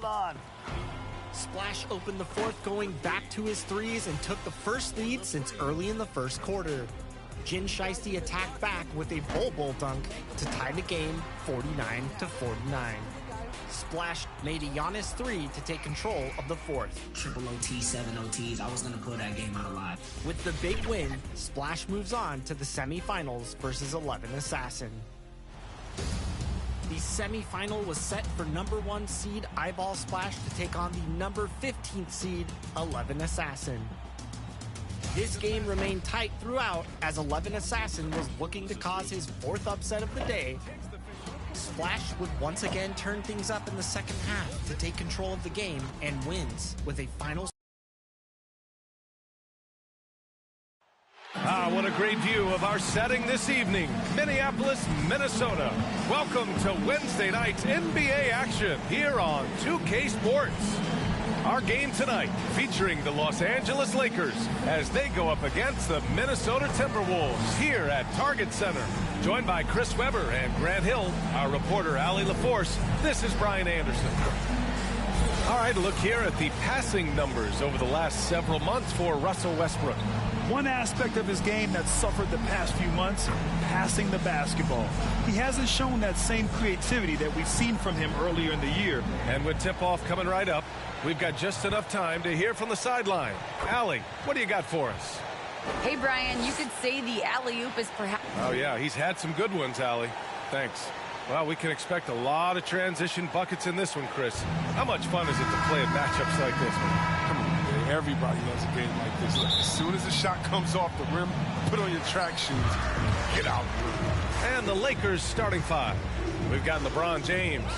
on. Splash opened the fourth, going back to his threes and took the first lead since early in the first quarter. Jin Shiesty attacked back with a bull dunk to tie the game 49-49. Splash made a Giannis three to take control of the fourth. Triple OT, 7 OTs. I was going to pull that game out alive. With the big win, Splash moves on to the semifinals versus 11 Assassin. The semifinal was set for number 1 seed Eyeball Splash to take on the number 15th seed 11 Assassin. This game remained tight throughout as 11 Assassin was looking to cause his 4th upset of the day. Splash would once again turn things up in the second half to take control of the game and wins with a final. What a great view of our setting this evening. Minneapolis, Minnesota. Welcome to Wednesday night's NBA action here on 2K Sports. Our game tonight featuring the Los Angeles Lakers as they go up against the Minnesota Timberwolves here at Target Center. Joined by Chris Webber and Grant Hill, our reporter Allie LaForce, this is Brian Anderson. All right, look here at the passing numbers over the last several months for Russell Westbrook. One aspect of his game that suffered the past few months, passing the basketball. He hasn't shown that same creativity that we've seen from him earlier in the year. And with tip-off coming right up, we've got just enough time to hear from the sideline. Allie, what do you got for us? Hey, Brian, you could say the alley-oop is perhaps... Oh, yeah, he's had some good ones, Allie. Thanks. Well, we can expect a lot of transition buckets in this one, Chris. How much fun is it to play in matchups like this? Come on, man. Everybody loves a game like this. Look, as soon as the shot comes off the rim, put on your track shoes, get out. And the Lakers starting 5. We've got LeBron James,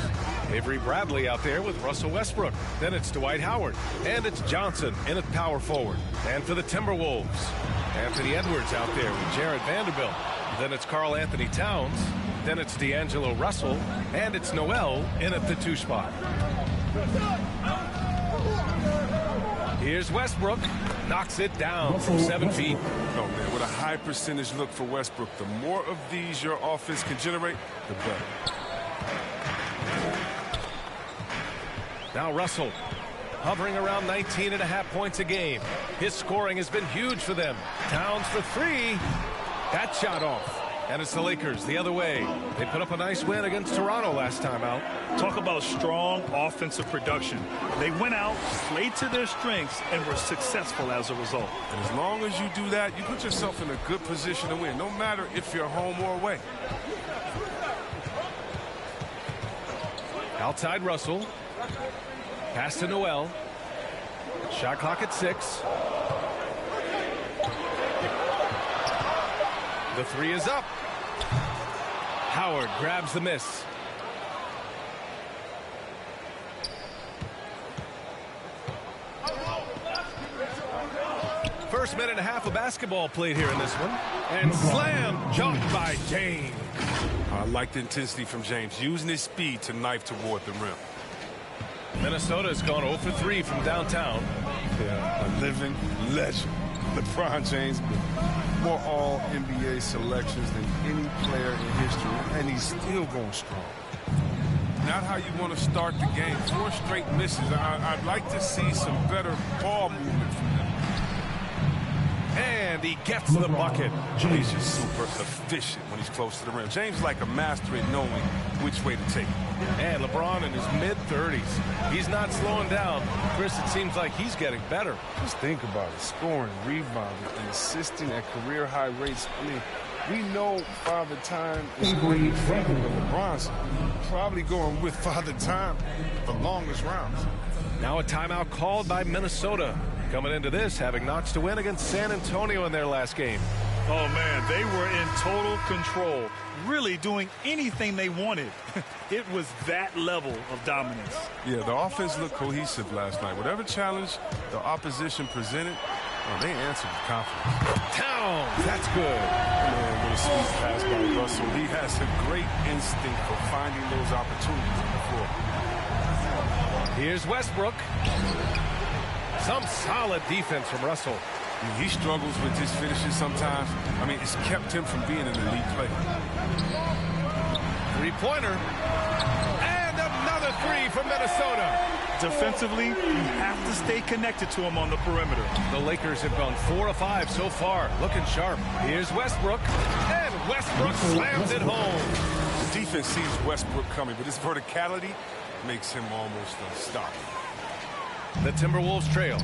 Avery Bradley out there with Russell Westbrook. Then it's Dwight Howard, and it's Johnson in at power forward. And for the Timberwolves, Anthony Edwards out there with Jared Vanderbilt. Then it's Karl Anthony Towns. Then it's D'Angelo Russell, and it's Noel in at the 2 spot. Here's Westbrook, knocks it down from 7 feet. Oh, man, with a high percentage look for Westbrook, the more of these your offense can generate, the better. Now Russell, hovering around 19.5 points a game. His scoring has been huge for them. Towns for 3. That shot off. And it's the Lakers the other way. They put up a nice win against Toronto last time out. Talk about strong offensive production. They went out, played to their strengths, and were successful as a result. And as long as you do that, you put yourself in a good position to win, no matter if you're home or away. Outside Russell. Pass to Noel. Shot clock at 6. The 3 is up. Howard grabs the miss. First minute and a half of basketball played here in this one. And slam jump by James. I like the intensity from James, using his speed to knife toward the rim. Minnesota has gone 0 for 3 from downtown. Yeah, a living legend. LeBron James, more all-NBA selections than any player in history, and he's still going strong. Not how you want to start the game. 4 straight misses. I'd like to see some better ball movement from him. And he gets the bucket. He's just super efficient when he's close to the rim. James is like a master at knowing which way to take it. And LeBron in his mid-30s. He's not slowing down. Chris, it seems like he's getting better. Just think about it. Scoring, rebounding, and assisting at career-high rates. I mean, we know Father Time is great, but LeBron's probably going with Father Time the longest rounds. Now a timeout called by Minnesota. Coming into this, having notched a win against San Antonio in their last game. Oh, man, they were in total control, really doing anything they wanted. It was that level of dominance. Yeah, the offense looked cohesive last night. Whatever challenge the opposition presented, they answered with confidence. Towns, that's good. Man, with a sweet pass by Russell. He has a great instinct for finding those opportunities on the floor. Here's Westbrook. Some solid defense from Russell. He struggles with his finishes sometimes. I mean, it's kept him from being an elite player. 3-pointer. And another 3 from Minnesota. Defensively, you have to stay connected to him on the perimeter. The Lakers have gone 4 of 5 so far, looking sharp. Here's Westbrook, and Westbrook slams it home. The defense sees Westbrook coming, but his verticality makes him almost unstoppable. The Timberwolves trail.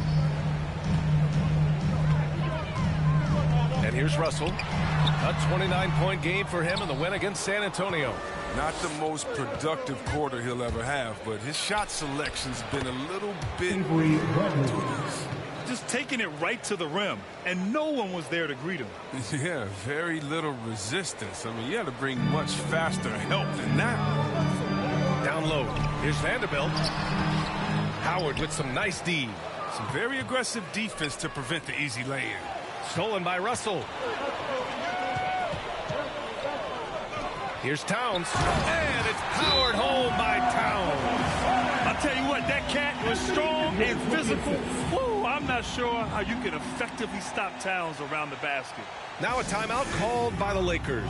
And here's Russell. A 29-point game for him in the win against San Antonio. Not the most productive quarter he'll ever have, but his shot selection's been a little bit dubious. Just taking it right to the rim, and no one was there to greet him. Yeah, very little resistance. I mean, you had to bring much faster help than that. Down low. Here's Vanderbilt. Howard with some nice D. Some very aggressive defense to prevent the easy lay-in. Stolen by Russell. Here's Towns. And it's powered home by Towns. I'll tell you what, that cat was strong and physical. Woo, I'm not sure how you can effectively stop Towns around the basket. Now a timeout called by the Lakers.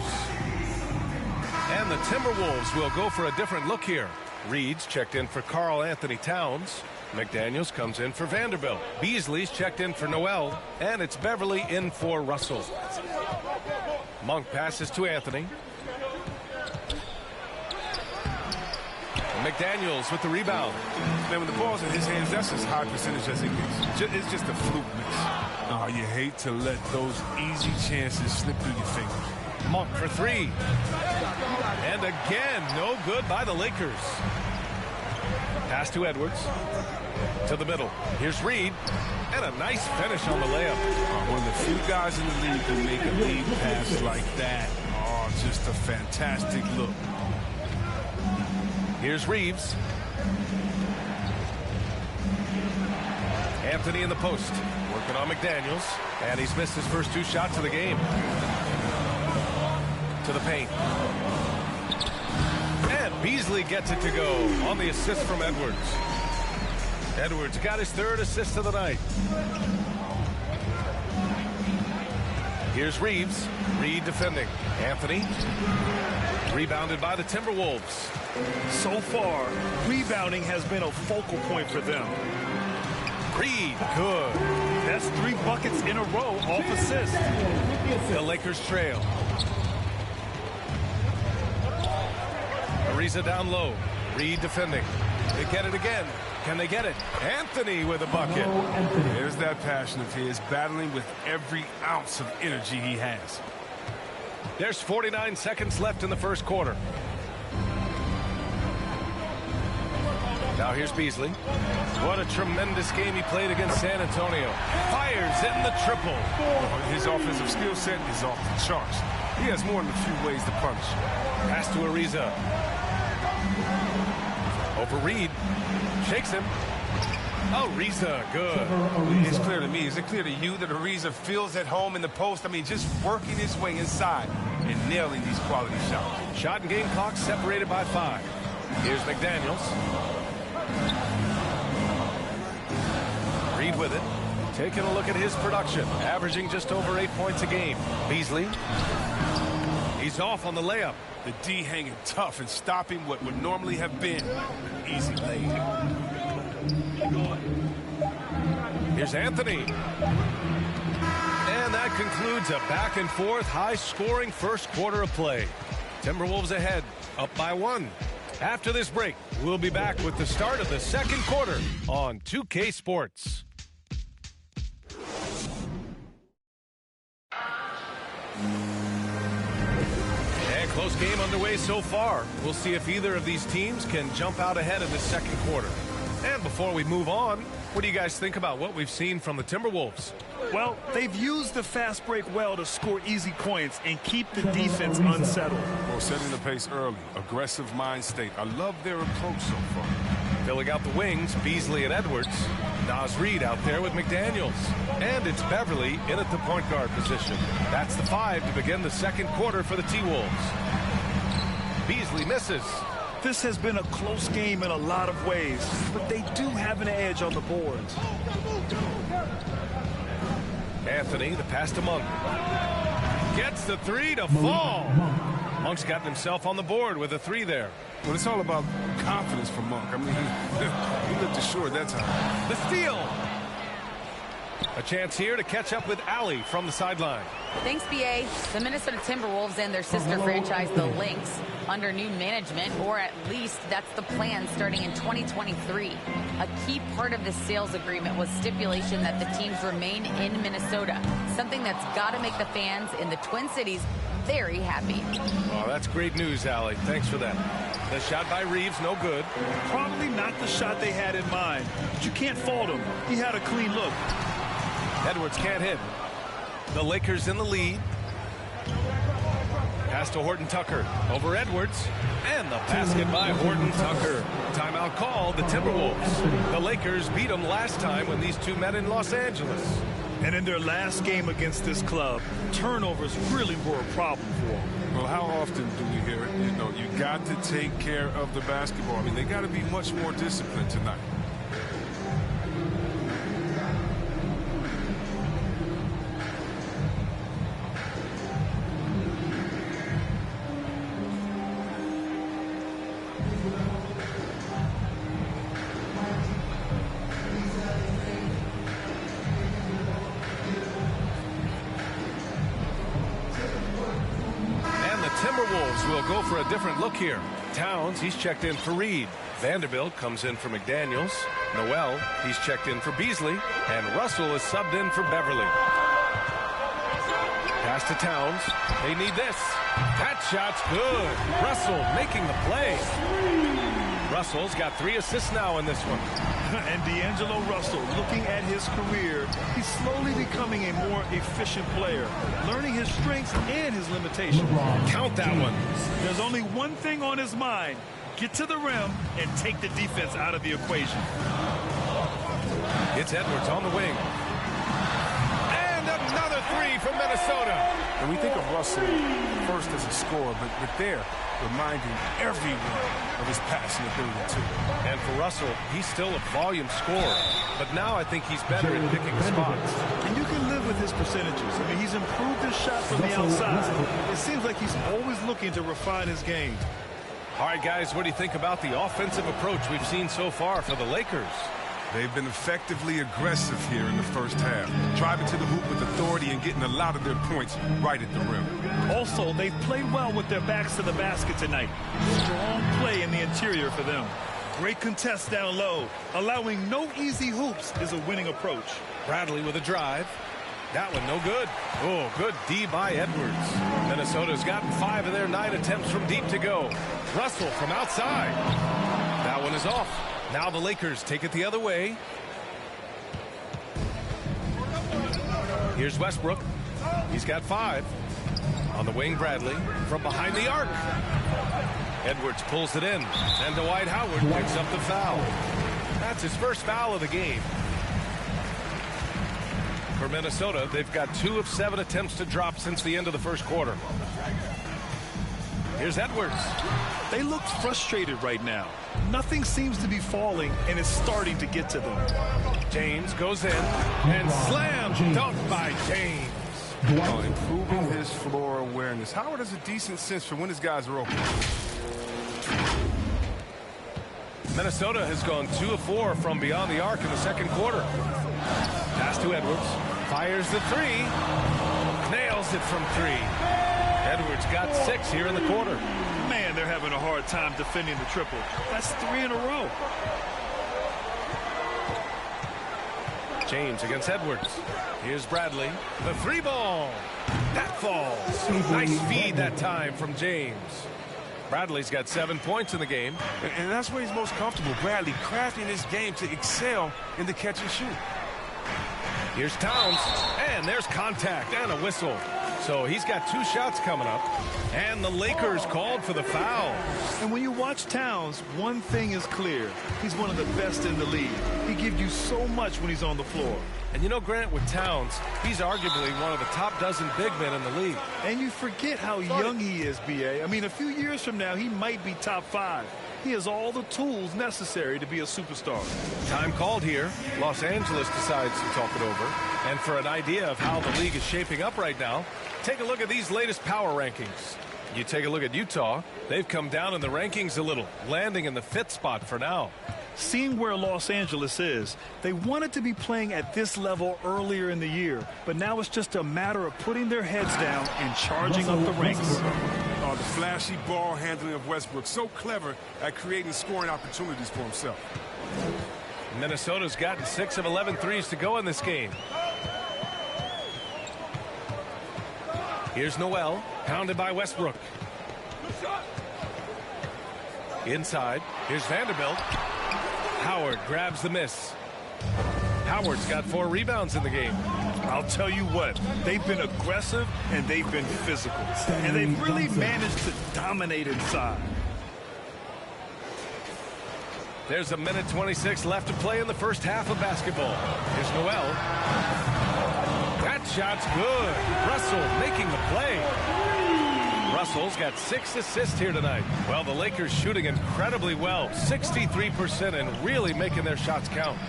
And the Timberwolves will go for a different look here. Reed's checked in for Karl Anthony Towns. McDaniels comes in for Vanderbilt. Beasley's checked in for Noel. And it's Beverly in for Russell. Monk passes to Anthony. McDaniels with the rebound. Man, when the ball's in his hands, that's as high percentage as it gets. It's just a fluke miss. Oh, you hate to let those easy chances slip through your fingers. Monk for three. And again, no good by the Lakers. Pass to Edwards. To the middle. Here's Reed. And a nice finish on the layup. One of the few guys in the league who make a lead pass like that. Oh, just a fantastic look. Here's Reeves. Anthony in the post. Working on McDaniels. And he's missed his first 2 shots of the game. To the paint. And Beasley gets it to go on the assist from Edwards. Edwards got his 3rd assist of the night. Here's Reeves. Reed defending. Anthony. Rebounded by the Timberwolves. So far, rebounding has been a focal point for them. Reed, good. That's 3 buckets in a row off assist. The Lakers trail. Ariza down low. Reed defending. They get it again. Can they get it? Anthony with a bucket. There's that passion of his, battling with every ounce of energy he has. There's 49 seconds left in the first quarter. Now here's Beasley. What a tremendous game he played against San Antonio. Fires in the triple. His offensive skill set is off the charts. He has more than a few ways to punch. Pass to Ariza. Over Reed. Shakes him. Ariza, good. It's clear to me. Is it clear to you that Ariza feels at home in the post? I mean, just working his way inside and nailing these quality shots. Shot and game clock separated by 5. Here's McDaniels. Reed with it. Taking a look at his production. Averaging just over 8 points a game. Beasley. He's off on the layup. The D hanging tough and stopping what would normally have been an easy lay. Here's Anthony. And that concludes a back-and-forth, high-scoring first quarter of play. Timberwolves ahead, up by 1. After this break, we'll be back with the start of the second quarter on 2K Sports. And close game underway so far. We'll see if either of these teams can jump out ahead in the second quarter. And before we move on, what do you guys think about what we've seen from the Timberwolves? Well, they've used the fast break well to score easy points and keep the defense unsettled. Well, setting the pace early, aggressive mind state. I love their approach so far. Filling out the wings, Beasley and Edwards. Naz Reid out there with McDaniels. And it's Beverly in at the point guard position. That's the 5 to begin the second quarter for the T-Wolves. Beasley misses. This has been a close game in a lot of ways, but they do have an edge on the boards. Anthony, the pass to Monk. Gets the 3 to fall. Monk's gotten himself on the board with a 3 there. Well, it's all about confidence for Monk. I mean, he looked assured that time. The steal. A chance here to catch up with Allie from the sideline. Thanks, BA. The Minnesota Timberwolves and their sister franchise, the Lynx, under new management, or at least that's the plan starting in 2023. A key part of this sales agreement was stipulation that the teams remain in Minnesota, something that's got to make the fans in the Twin Cities very happy. Oh, that's great news, Allie. Thanks for that. The shot by Reeves, no good. Probably not the shot they had in mind, but you can't fault him. He had a clean look. Edwards can't hit. The Lakers in the lead. Pass to Horton Tucker. Over Edwards. And the basket by Horton Tucker. Timeout called, the Timberwolves. The Lakers beat them last time when these two met in Los Angeles. And in their last game against this club, turnovers really were a problem for them. Well, how often do we hear it? You know, you got to take care of the basketball. I mean, they got to be much more disciplined tonight. Timberwolves will go for a different look here. Towns, he's checked in for Reed. Vanderbilt comes in for McDaniels. Noel, he's checked in for Beasley. And Russell is subbed in for Beverly. Pass to Towns. They need this. That shot's good. Russell making the play. Russell's got 3 assists now in this one. And D'Angelo Russell, looking at his career, he's slowly becoming a more efficient player, learning his strengths and his limitations. Count that one. There's only one thing on his mind: get to the rim and take the defense out of the equation. It's Edwards on the wing. And another 3 from Minnesota. And we think of Russell first as a scorer, but there, reminding everyone of his passing ability too. And for Russell, he's still a volume scorer, but now I think he's better at picking spots. And you can live with his percentages. I mean, he's improved his shot from the outside. It seems like he's always looking to refine his game. All right, guys, what do you think about the offensive approach we've seen so far for the Lakers? They've been effectively aggressive here in the first half, driving to the hoop with authority and getting a lot of their points right at the rim. Also, they've played well with their backs to the basket tonight. Strong play in the interior for them. Great contest down low. Allowing no easy hoops is a winning approach. Bradley with a drive. That one no good. Oh, good D by Edwards. Minnesota's gotten 5 of their 9 attempts from deep to go. Russell from outside. That one is off. Now the Lakers take it the other way. Here's Westbrook. He's got 5. On the wing, Bradley. From behind the arc. Edwards pulls it in. And Dwight Howard picks up the foul. That's his first foul of the game. For Minnesota, they've got 2 of 7 attempts to drop since the end of the first quarter. Here's Edwards. They look frustrated right now. Nothing seems to be falling, and it's starting to get to them. James goes in and slam dunk by James. Improving his floor awareness. Howard has a decent sense for when his guys are open. Minnesota has gone 2 of 4 from beyond the arc in the second quarter. Pass to Edwards. Fires the 3. Nails it from 3. Edwards got 6 here in the quarter. Man, they're having a hard time defending the triple. That's 3 in a row. James against Edwards. Here's Bradley. The 3 ball. That falls. Nice feed that time from James. Bradley's got 7 points in the game. And that's where he's most comfortable. Bradley crafting his game to excel in the catch and shoot. Here's Towns. And there's contact and a whistle. So he's got 2 shots coming up. And the Lakers called for the foul. And when you watch Towns, one thing is clear. He's one of the best in the league. He gives you so much when he's on the floor. And you know, Grant, with Towns, he's arguably one of the top dozen big men in the league. And you forget how young he is, B.A. I mean, a few years from now, he might be top 5. He has all the tools necessary to be a superstar. Time called here. Los Angeles decides to talk it over. And for an idea of how the league is shaping up right now, take a look at these latest power rankings. You take a look at Utah. They've come down in the rankings a little, landing in the 5th spot for now. Seeing where Los Angeles is, they wanted to be playing at this level earlier in the year, but now it's just a matter of putting their heads down and charging up the ranks. Oh, the flashy ball handling of Westbrook, so clever at creating scoring opportunities for himself. Minnesota's gotten 6 of 11 threes to go in this game. Here's Noel, pounded by Westbrook. Inside, here's Vanderbilt. Howard grabs the miss. Howard's got 4 rebounds in the game. I'll tell you what, they've been aggressive and they've been physical. And they've really managed to dominate inside. There's a minute 26 left to play in the first half of basketball. Here's Noel. That shot's good. Russell making the play. Russell's got 6 assists here tonight. Well, the Lakers shooting incredibly well, 63%, and really making their shots count.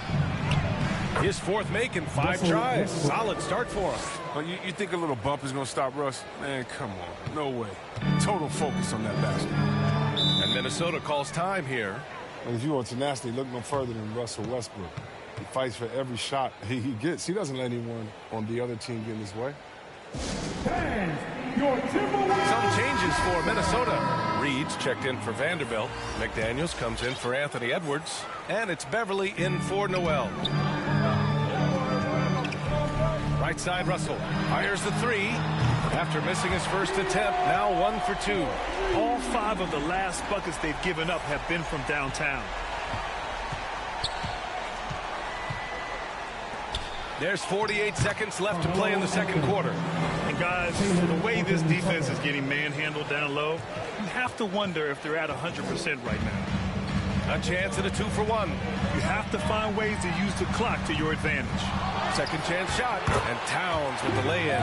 His 4th make in 5 tries. Solid start for him. Well, you think a little bump is going to stop Russ? Man, come on. No way. Total focus on that basket. And Minnesota calls time here. And if you want tenacity, look no further than Russell Westbrook. He fights for every shot he gets. He doesn't let anyone on the other team get in his way. Some changes for Minnesota. Reed's checked in for Vanderbilt. McDaniels comes in for Anthony Edwards. And it's Beverly in for Noel. Right side, Russell fires the 3. After missing his first attempt, now 1 for 2. All 5 of the last buckets they've given up have been from downtown. There's 48 seconds left to play in the second quarter. And guys, the way this defense is getting manhandled down low, you have to wonder if they're at 100% right now. A chance at a 2 for 1. You have to find ways to use the clock to your advantage. Second chance shot. And Towns with the lay-in.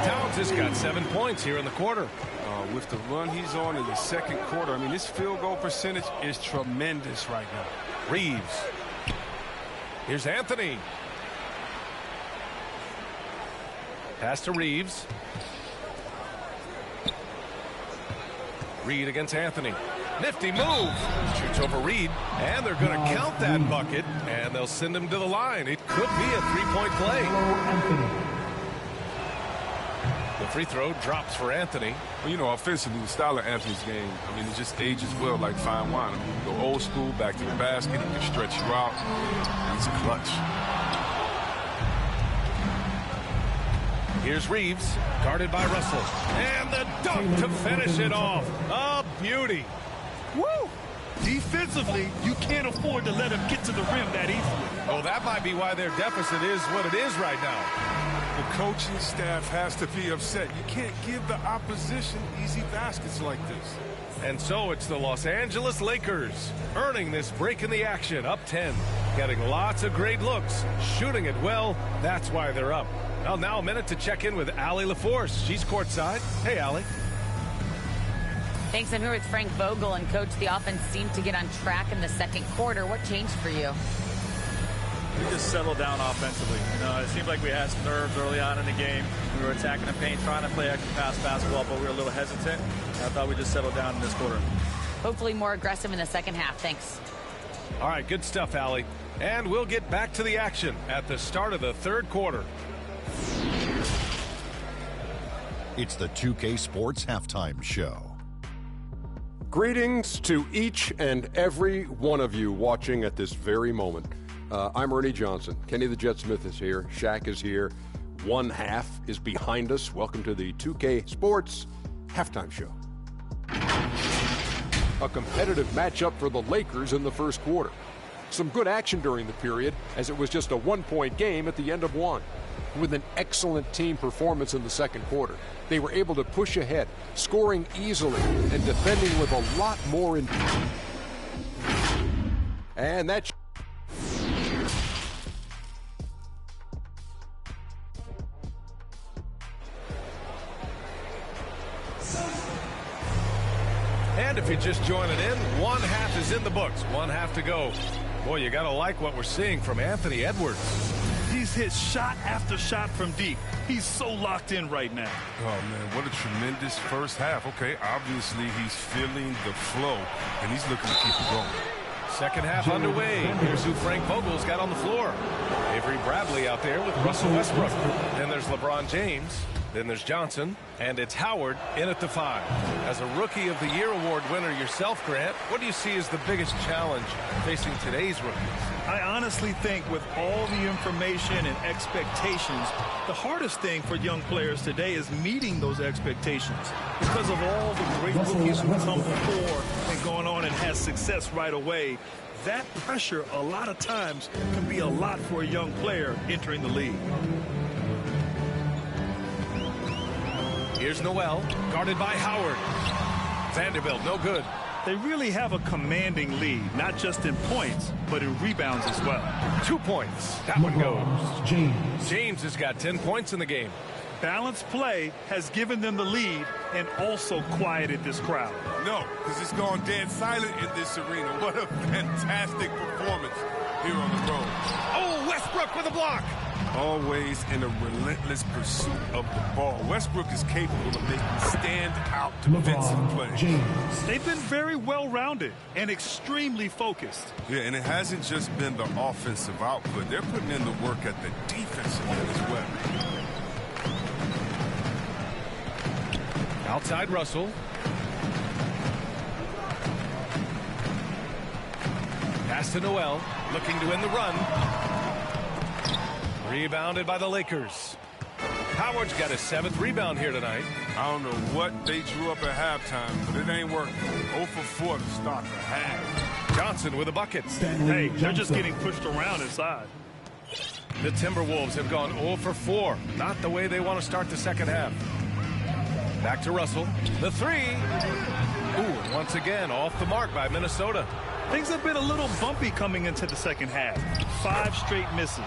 Towns has got 7 points here in the quarter. With the run he's on in the second quarter, I mean, his field goal percentage is tremendous right now. Reeves. Here's Anthony. Pass to Reeves. Reed against Anthony. Nifty move. Shoots over Reed. And they're going to count that bucket. And they'll send him to the line. It could be a 3-point play. The free throw drops for Anthony. Well, you know, offensively, the style of Anthony's game, I mean, it just ages well like fine wine. I mean, you go old school, back to the basket. He can stretch you out. He's clutch. Here's Reeves, guarded by Russell. And the dunk to finish it off. A beauty. Woo! Defensively, you can't afford to let him get to the rim that easily. Oh, that might be why their deficit is what it is right now. The coaching staff has to be upset. You can't give the opposition easy baskets like this. And so it's the Los Angeles Lakers earning this break in the action, up 10. Getting lots of great looks, shooting it well. That's why they're up. Well, now a minute to check in with Allie LaForce. She's courtside. Hey, Allie. Thanks. I'm here with Frank Vogel. And, Coach, the offense seemed to get on track in the second quarter. What changed for you? We just settled down offensively. You know, it seemed like we had some nerves early on in the game. We were attacking the paint, trying to play extra pass basketball, but we were a little hesitant. I thought we just settled down in this quarter. Hopefully more aggressive in the second half. Thanks. All right, good stuff, Allie. And we'll get back to the action at the start of the third quarter. It's the 2K Sports Halftime Show. Greetings to each and every one of you watching at this very moment. I'm Ernie Johnson. Kenny the Jet Smith is here. Shaq is here. One half is behind us. Welcome to the 2K Sports Halftime Show. A competitive matchup for the Lakers in the first quarter. Some good action during the period, as it was just a one-point game at the end of one. With an excellent team performance in the second quarter, they were able to push ahead, scoring easily and defending with a lot more in. And that. And if you're just joining in, one half is in the books. One half to go. Boy, you got to like what we're seeing from Anthony Edwards. He's He's hit shot after shot from deep. He's so locked in right now. Oh, man, what a tremendous first half. Okay, obviously he's feeling the flow, and he's looking to keep it going. Second half underway. Here's who Frank Vogel's got on the floor. Avery Bradley out there with Russell Westbrook. Then there's LeBron James. Then there's Johnson. And it's Howard in at the 5. As a Rookie of the Year award winner yourself, Grant, what do you see as the biggest challenge facing today's rookies? I honestly think with all the information and expectations, the hardest thing for young players today is meeting those expectations because of all the great rookies who come before and gone on and has success right away. That pressure a lot of times can be a lot for a young player entering the league. Here's Noel, guarded by Howard. Vanderbilt, no good. They really have a commanding lead, not just in points, but in rebounds as well. 2 points. That one goes. James has got 10 points in the game. Balanced play has given them the lead and also quieted this crowd. No, because it's gone dead silent in this arena. What a fantastic performance here on the road. Oh, Westbrook with a block. Always in a relentless pursuit of the ball. Westbrook is capable of making stand-out defensive plays. They've been very well-rounded and extremely focused. Yeah, and it hasn't just been the offensive output. They're putting in the work at the defensive end as well. Outside Russell. Pass to Noel, looking to end the run. Rebounded by the Lakers. Howard's got his 7th rebound here tonight. I don't know what they drew up at halftime, but it ain't working. 0 for 4 to start the half. Johnson with a bucket. Hey, they're just getting pushed around inside. The Timberwolves have gone 0 for 4. Not the way they want to start the second half. Back to Russell. The 3. Ooh, and once again, off the mark by Minnesota. Things have been a little bumpy coming into the second half. 5 straight misses.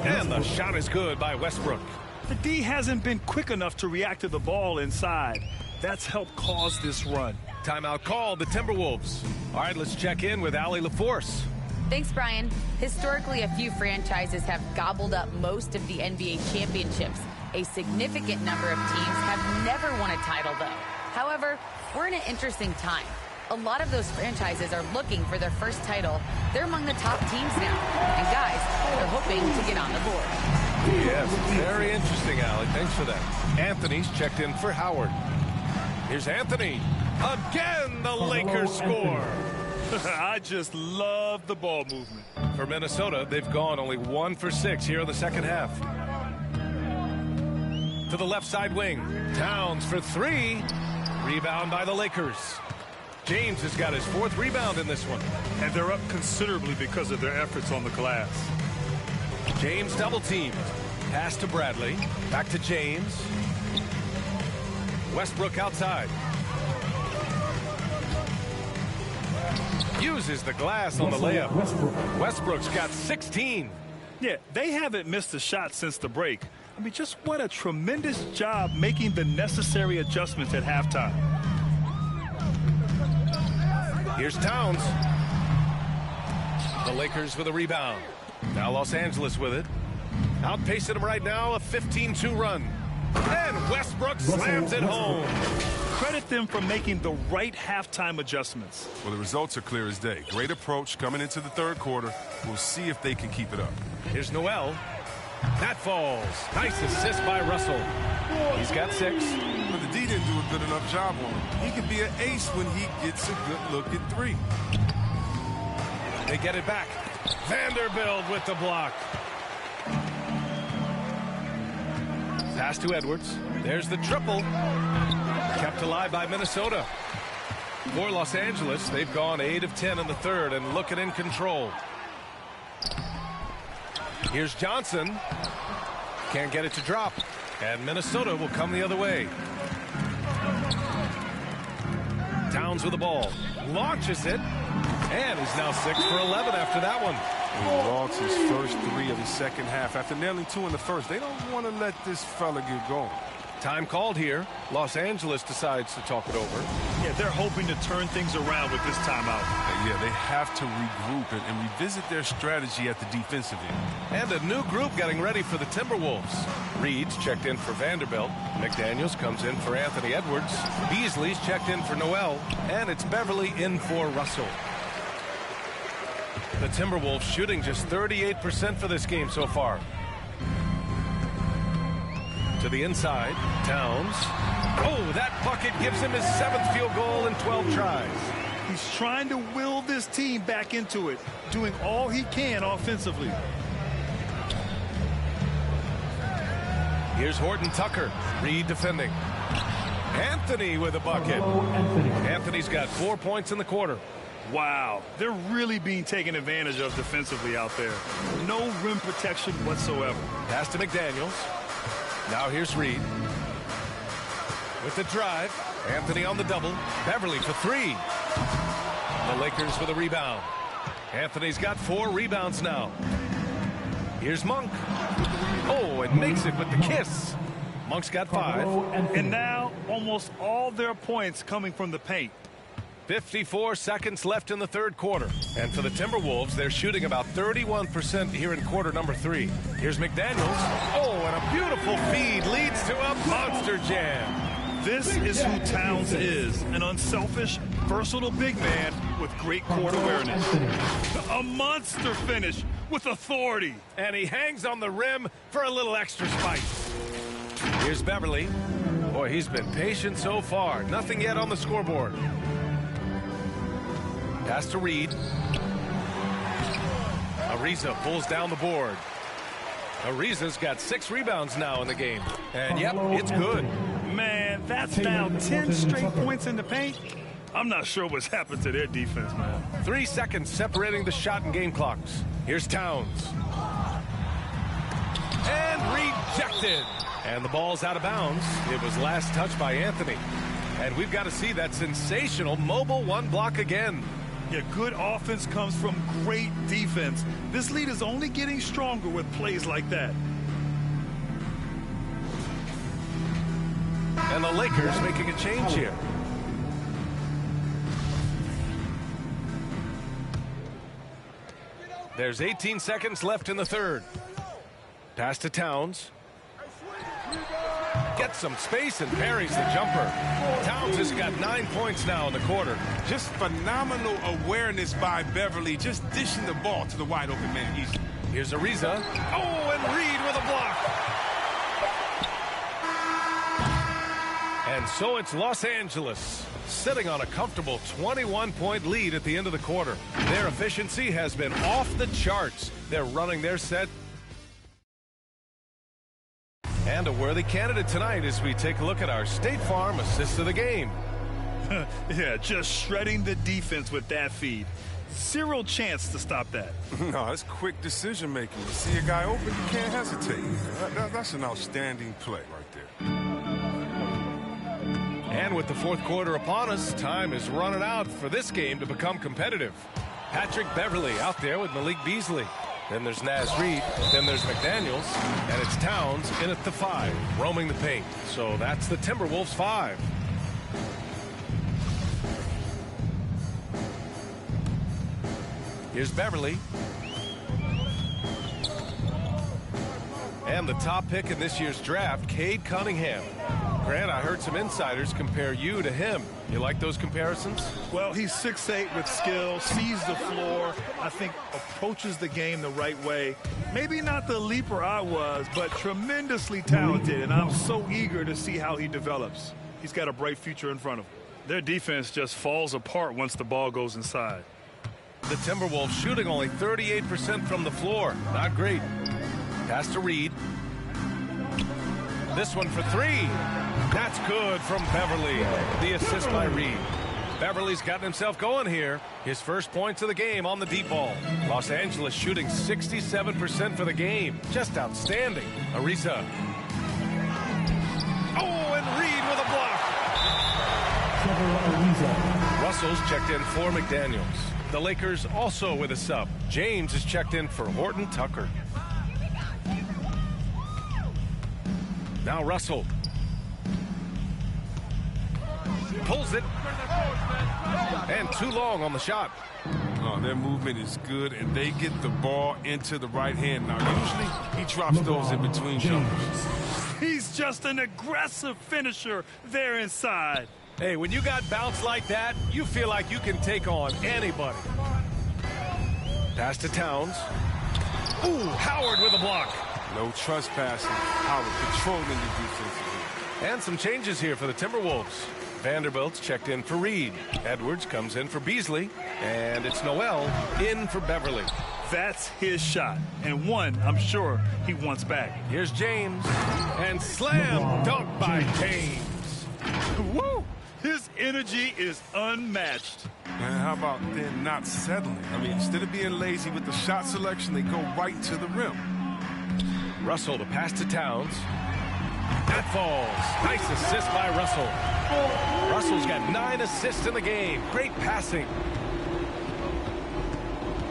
And the shot is good by Westbrook. The D hasn't been quick enough to react to the ball inside. That's helped cause this run. Timeout called, the Timberwolves. All right, let's check in with Allie LaForce. Thanks, Brian. Historically, a few franchises have gobbled up most of the NBA championships. A significant number of teams have never won a title, though. However, we're in an interesting time. A lot of those franchises are looking for their first title. They're among the top teams now. And guys, they're hoping to get on the board. Yes, very interesting, Allie. Thanks for that. Anthony's checked in for Howard. Here's Anthony. Again, the Lakers score. I just love the ball movement. For Minnesota, they've gone only 1 for 6 here in the second half. To the left side wing. Towns for 3. Rebound by the Lakers. James has got his 4th rebound in this one. And they're up considerably because of their efforts on the glass. James double teamed. Pass to Bradley. Back to James. Westbrook outside. Uses the glass on the layup. Westbrook's got 16. Yeah, they haven't missed a shot since the break. I mean, just what a tremendous job making the necessary adjustments at halftime. Here's Towns. The Lakers with a rebound. Now Los Angeles with it. Outpacing them right now, a 15-2 run. And Westbrook slams it home. Credit them for making the right halftime adjustments. Well, the results are clear as day. Great approach coming into the third quarter. We'll see if they can keep it up. Here's Noel. That falls. Nice assist by Russell. He's got 6. But the D didn't do a good enough job on him. He can be an ace when he gets a good look at 3. They get it back. Vanderbilt with the block. Pass to Edwards. There's the triple. Kept alive by Minnesota. For Los Angeles, they've gone 8 of 10 in the third and looking in control. Here's Johnson. Can't get it to drop. And Minnesota will come the other way. Towns with the ball. Launches it. And he's now 6 for 11 after that one. He logs his first 3 of the second half after nailing 2 in the first. They don't want to let this fella get going. Time called here. Los Angeles decides to talk it over. Yeah, Yeah, they're hoping to turn things around with this timeout. Yeah, they have to regroup and revisit their strategy at the defensive end. And a new group getting ready for the Timberwolves. Reed's checked in for Vanderbilt. McDaniels comes in for Anthony Edwards. Beasley's checked in for Noel. And it's Beverly in for Russell. The Timberwolves shooting just 38% for this game so far. To the inside, Towns. Oh, that bucket gives him his 7th field goal in 12 tries. He's trying to will this team back into it, doing all he can offensively. Here's Horton Tucker. Reed defending. Anthony with a bucket. Anthony's got 4 points in the quarter. Wow, they're really being taken advantage of defensively out there. No rim protection whatsoever. Pass to McDaniels. Now here's Reed. With the drive. Anthony on the double. Beverly for 3. The Lakers with a rebound. Anthony's got 4 rebounds now. Here's Monk. Oh, and makes it with the kiss. Monk's got 5. And now almost all their points coming from the paint. 54 seconds left in the third quarter. And for the Timberwolves, they're shooting about 31% here in quarter number 3. Here's McDaniels. Oh, and a beautiful feed leads to a monster jam. This is who Towns is, an unselfish, versatile big man with great court awareness. A monster finish with authority. And he hangs on the rim for a little extra spice. Here's Beverly. Boy, he's been patient so far. Nothing yet on the scoreboard. Pass to Reed. Ariza pulls down the board. Ariza's got 6 rebounds now in the game. And yep, it's good. Man, that's now 10 straight points in the paint. I'm not sure what's happened to their defense, man. 3 seconds separating the shot and game clocks. Here's Towns. And rejected. And the ball's out of bounds. It was last touched by Anthony. And we've got to see that sensational mobile 1 block again. Yeah, good offense comes from great defense. This lead is only getting stronger with plays like that. And the Lakers making a change here. There's 18 seconds left in the third. Pass to Towns. Gets some space and parries the jumper. Towns has got 9 points now in the quarter. Just phenomenal awareness by Beverly, just dishing the ball to the wide open man easily. Here's Ariza. Oh, and Reed with a block. And so it's Los Angeles sitting on a comfortable 21-point lead at the end of the quarter. Their efficiency has been off the charts. They're running their set. And a worthy candidate tonight as we take a look at our State Farm assist of the game. Yeah, just shredding the defense with that feed. Zero chance to stop that. No, it's quick decision making. You see a guy open, you can't hesitate. That's an outstanding play right there. And with the fourth quarter upon us, time is running out for this game to become competitive. Patrick Beverly out there with Malik Beasley. Then there's Naz Reed. Then there's McDaniels. And it's Towns in at the 5, roaming the paint. So that's the Timberwolves 5. Here's Beverly. And the top pick in this year's draft, Cade Cunningham. Grant, I heard some insiders compare you to him. You like those comparisons? Well, he's 6'8" with skill, sees the floor, I think approaches the game the right way. Maybe not the leaper I was, but tremendously talented, and I'm so eager to see how he develops. He's got a bright future in front of him. Their defense just falls apart once the ball goes inside. The Timberwolves shooting only 38% from the floor. Not great. Pass to Reed. This one for 3. That's good from Beverly. The assist by Reed. Beverly's gotten himself going here. His first points of the game on the deep ball. Los Angeles shooting 67% for the game. Just outstanding. Ariza. Oh, and Reed with a block. Russell's checked in for McDaniels. The Lakers also with a sub. James is checked in for Horton Tucker. Now Russell. Pulls it. And too long on the shot. Oh, their movement is good, and they get the ball into the right hand. Now, usually he drops those in between jumpers. He's just an aggressive finisher there inside. Hey, when you got bounce like that, you feel like you can take on anybody. Pass to Towns. Ooh, Howard with a block. No trespassing. Howard controlling the defensive. And some changes here for the Timberwolves. Vanderbilt's checked in for Reed. Edwards comes in for Beasley. And it's Noel in for Beverly. That's his shot, and one I'm sure he wants back. Here's James. And slam dunk by James. Woo! His energy is unmatched. And how about then not settling? I mean, instead of being lazy with the shot selection, they go right to the rim. Russell to pass to Towns. That falls. Nice assist by Russell. Russell's got 9 assists in the game. Great passing.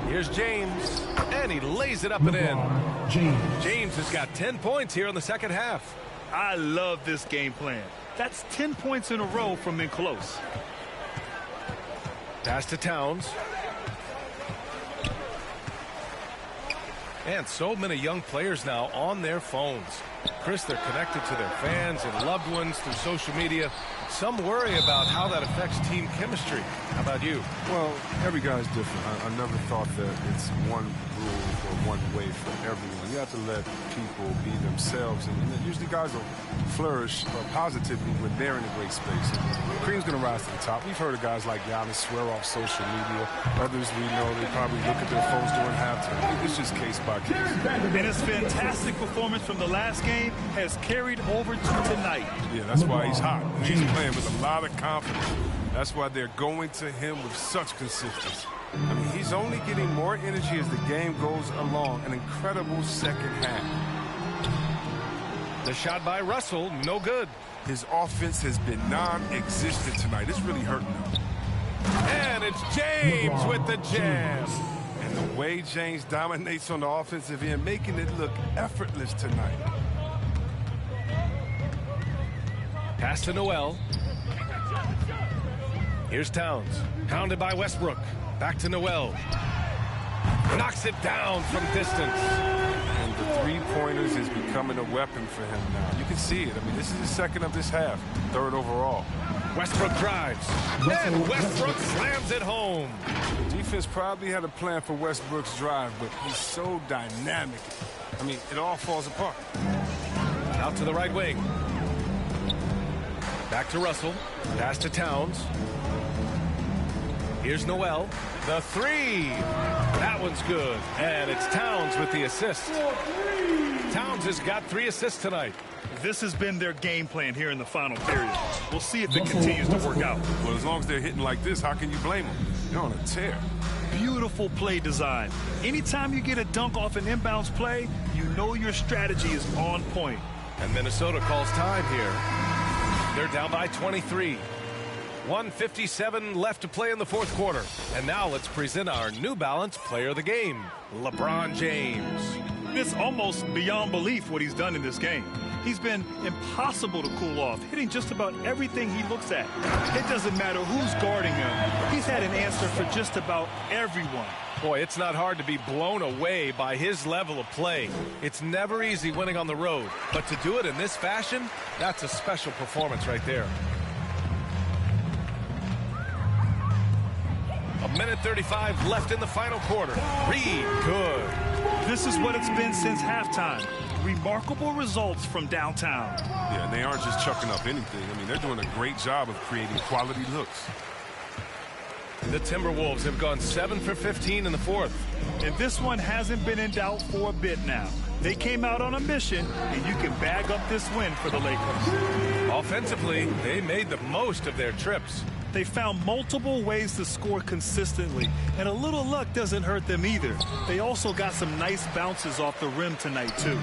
Here's James. And he lays it up and in. James has got 10 points here in the second half. I love this game plan. That's 10 points in a row from in close. Pass to Towns. And so many young players now on their phones. Chris, they're connected to their fans and loved ones through social media. Some worry about how that affects team chemistry. How about you? Well, every guy's different. I never thought that it's one rule or one way for everyone. You have to let people be themselves. And usually guys will flourish positively when they're in a great space. And Kareem's going to rise to the top. We've heard of guys like Giannis swear off social media. Others we know they probably look at their phones during halftime. It's just case by case. And his fantastic performance from the last game has carried over to tonight. Yeah, that's why he's hot. He's playing with a lot of confidence. That's why they're going to him with such consistency. I mean, he's only getting more energy as the game goes along. An incredible second half. The shot by Russell, no good. His offense has been non-existent tonight. It's really hurting him. And it's James with the jam. And the way James dominates on the offensive end, making it look effortless tonight. Pass to Noel. Here's Towns. Pounded by Westbrook. Back to Noel. Knocks it down from distance. And the three-pointers is becoming a weapon for him now. You can see it. I mean, this is the second of this half. Third overall. Westbrook drives. And Westbrook slams it home. The defense probably had a plan for Westbrook's drive, but he's so dynamic. I mean, it all falls apart. Out to the right wing. Back to Russell. Pass to Towns. Here's Noel. The three. That one's good. And it's Towns with the assist. Towns has got 3 assists tonight. This has been their game plan here in the final period. We'll see if it continues to work out. Well, as long as they're hitting like this, how can you blame them? They're on a tear. Beautiful play design. Anytime you get a dunk off an inbounds play, you know your strategy is on point. And Minnesota calls time here. They're down by 23. 1:57 left to play in the fourth quarter. And now let's present our New Balance player of the game, LeBron James. It's almost beyond belief what he's done in this game. He's been impossible to cool off, hitting just about everything he looks at. It doesn't matter who's guarding him. He's had an answer for just about everyone. Boy, it's not hard to be blown away by his level of play. It's never easy winning on the road, but to do it in this fashion, that's a special performance right there. 1:35 left in the final quarter. Reed, good. This is what it's been since halftime. Remarkable results from downtown. Yeah, and they aren't just chucking up anything. I mean, they're doing a great job of creating quality looks. The Timberwolves have gone 7 for 15 in the fourth. And this one hasn't been in doubt for a bit now. They came out on a mission, and you can bag up this win for the Lakers. Offensively, they made the most of their trips. They found multiple ways to score consistently, and a little luck doesn't hurt them either. They also got some nice bounces off the rim tonight, too.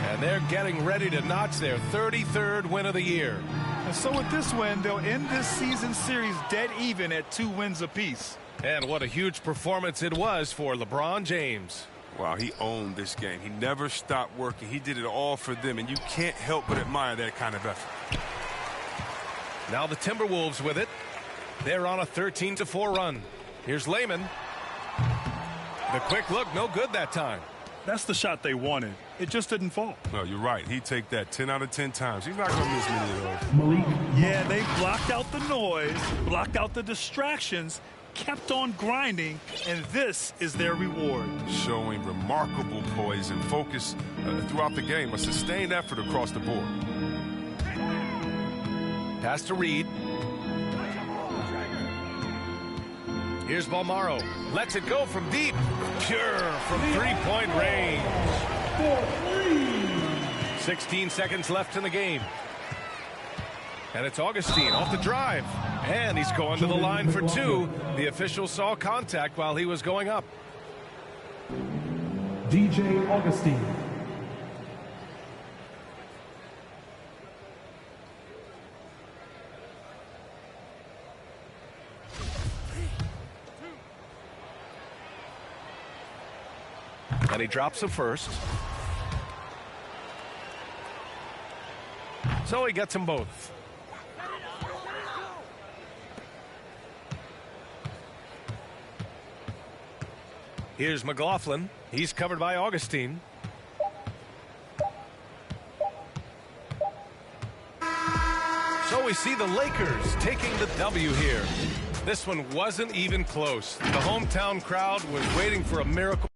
And they're getting ready to notch their 33rd win of the year. And so with this win, they'll end this season series dead even at 2 wins apiece. And what a huge performance it was for LeBron James. Wow, he owned this game. He never stopped working. He did it all for them, and you can't help but admire that kind of effort. Now the Timberwolves with it. They're on a 13-4 run. Here's Layman. The quick look, no good that time. That's the shot they wanted. It just didn't fall. No, you're right. He'd take that 10 out of 10 times. He's not going to miss many of those. Yeah, they blocked out the noise, blocked out the distractions, kept on grinding, and this is their reward. Showing remarkable poise and focus throughout the game. A sustained effort across the board. Pass to Reed. Here's Balmaro. Lets it go from deep. Pure from three-point range. 16 seconds left in the game. And it's Augustine off the drive. And he's going to the line for two. The official saw contact while he was going up. DJ Augustine. And he drops a first. So he gets them both. Here's McLaughlin. He's covered by Augustine. So we see the Lakers taking the W here. This one wasn't even close. The hometown crowd was waiting for a miracle.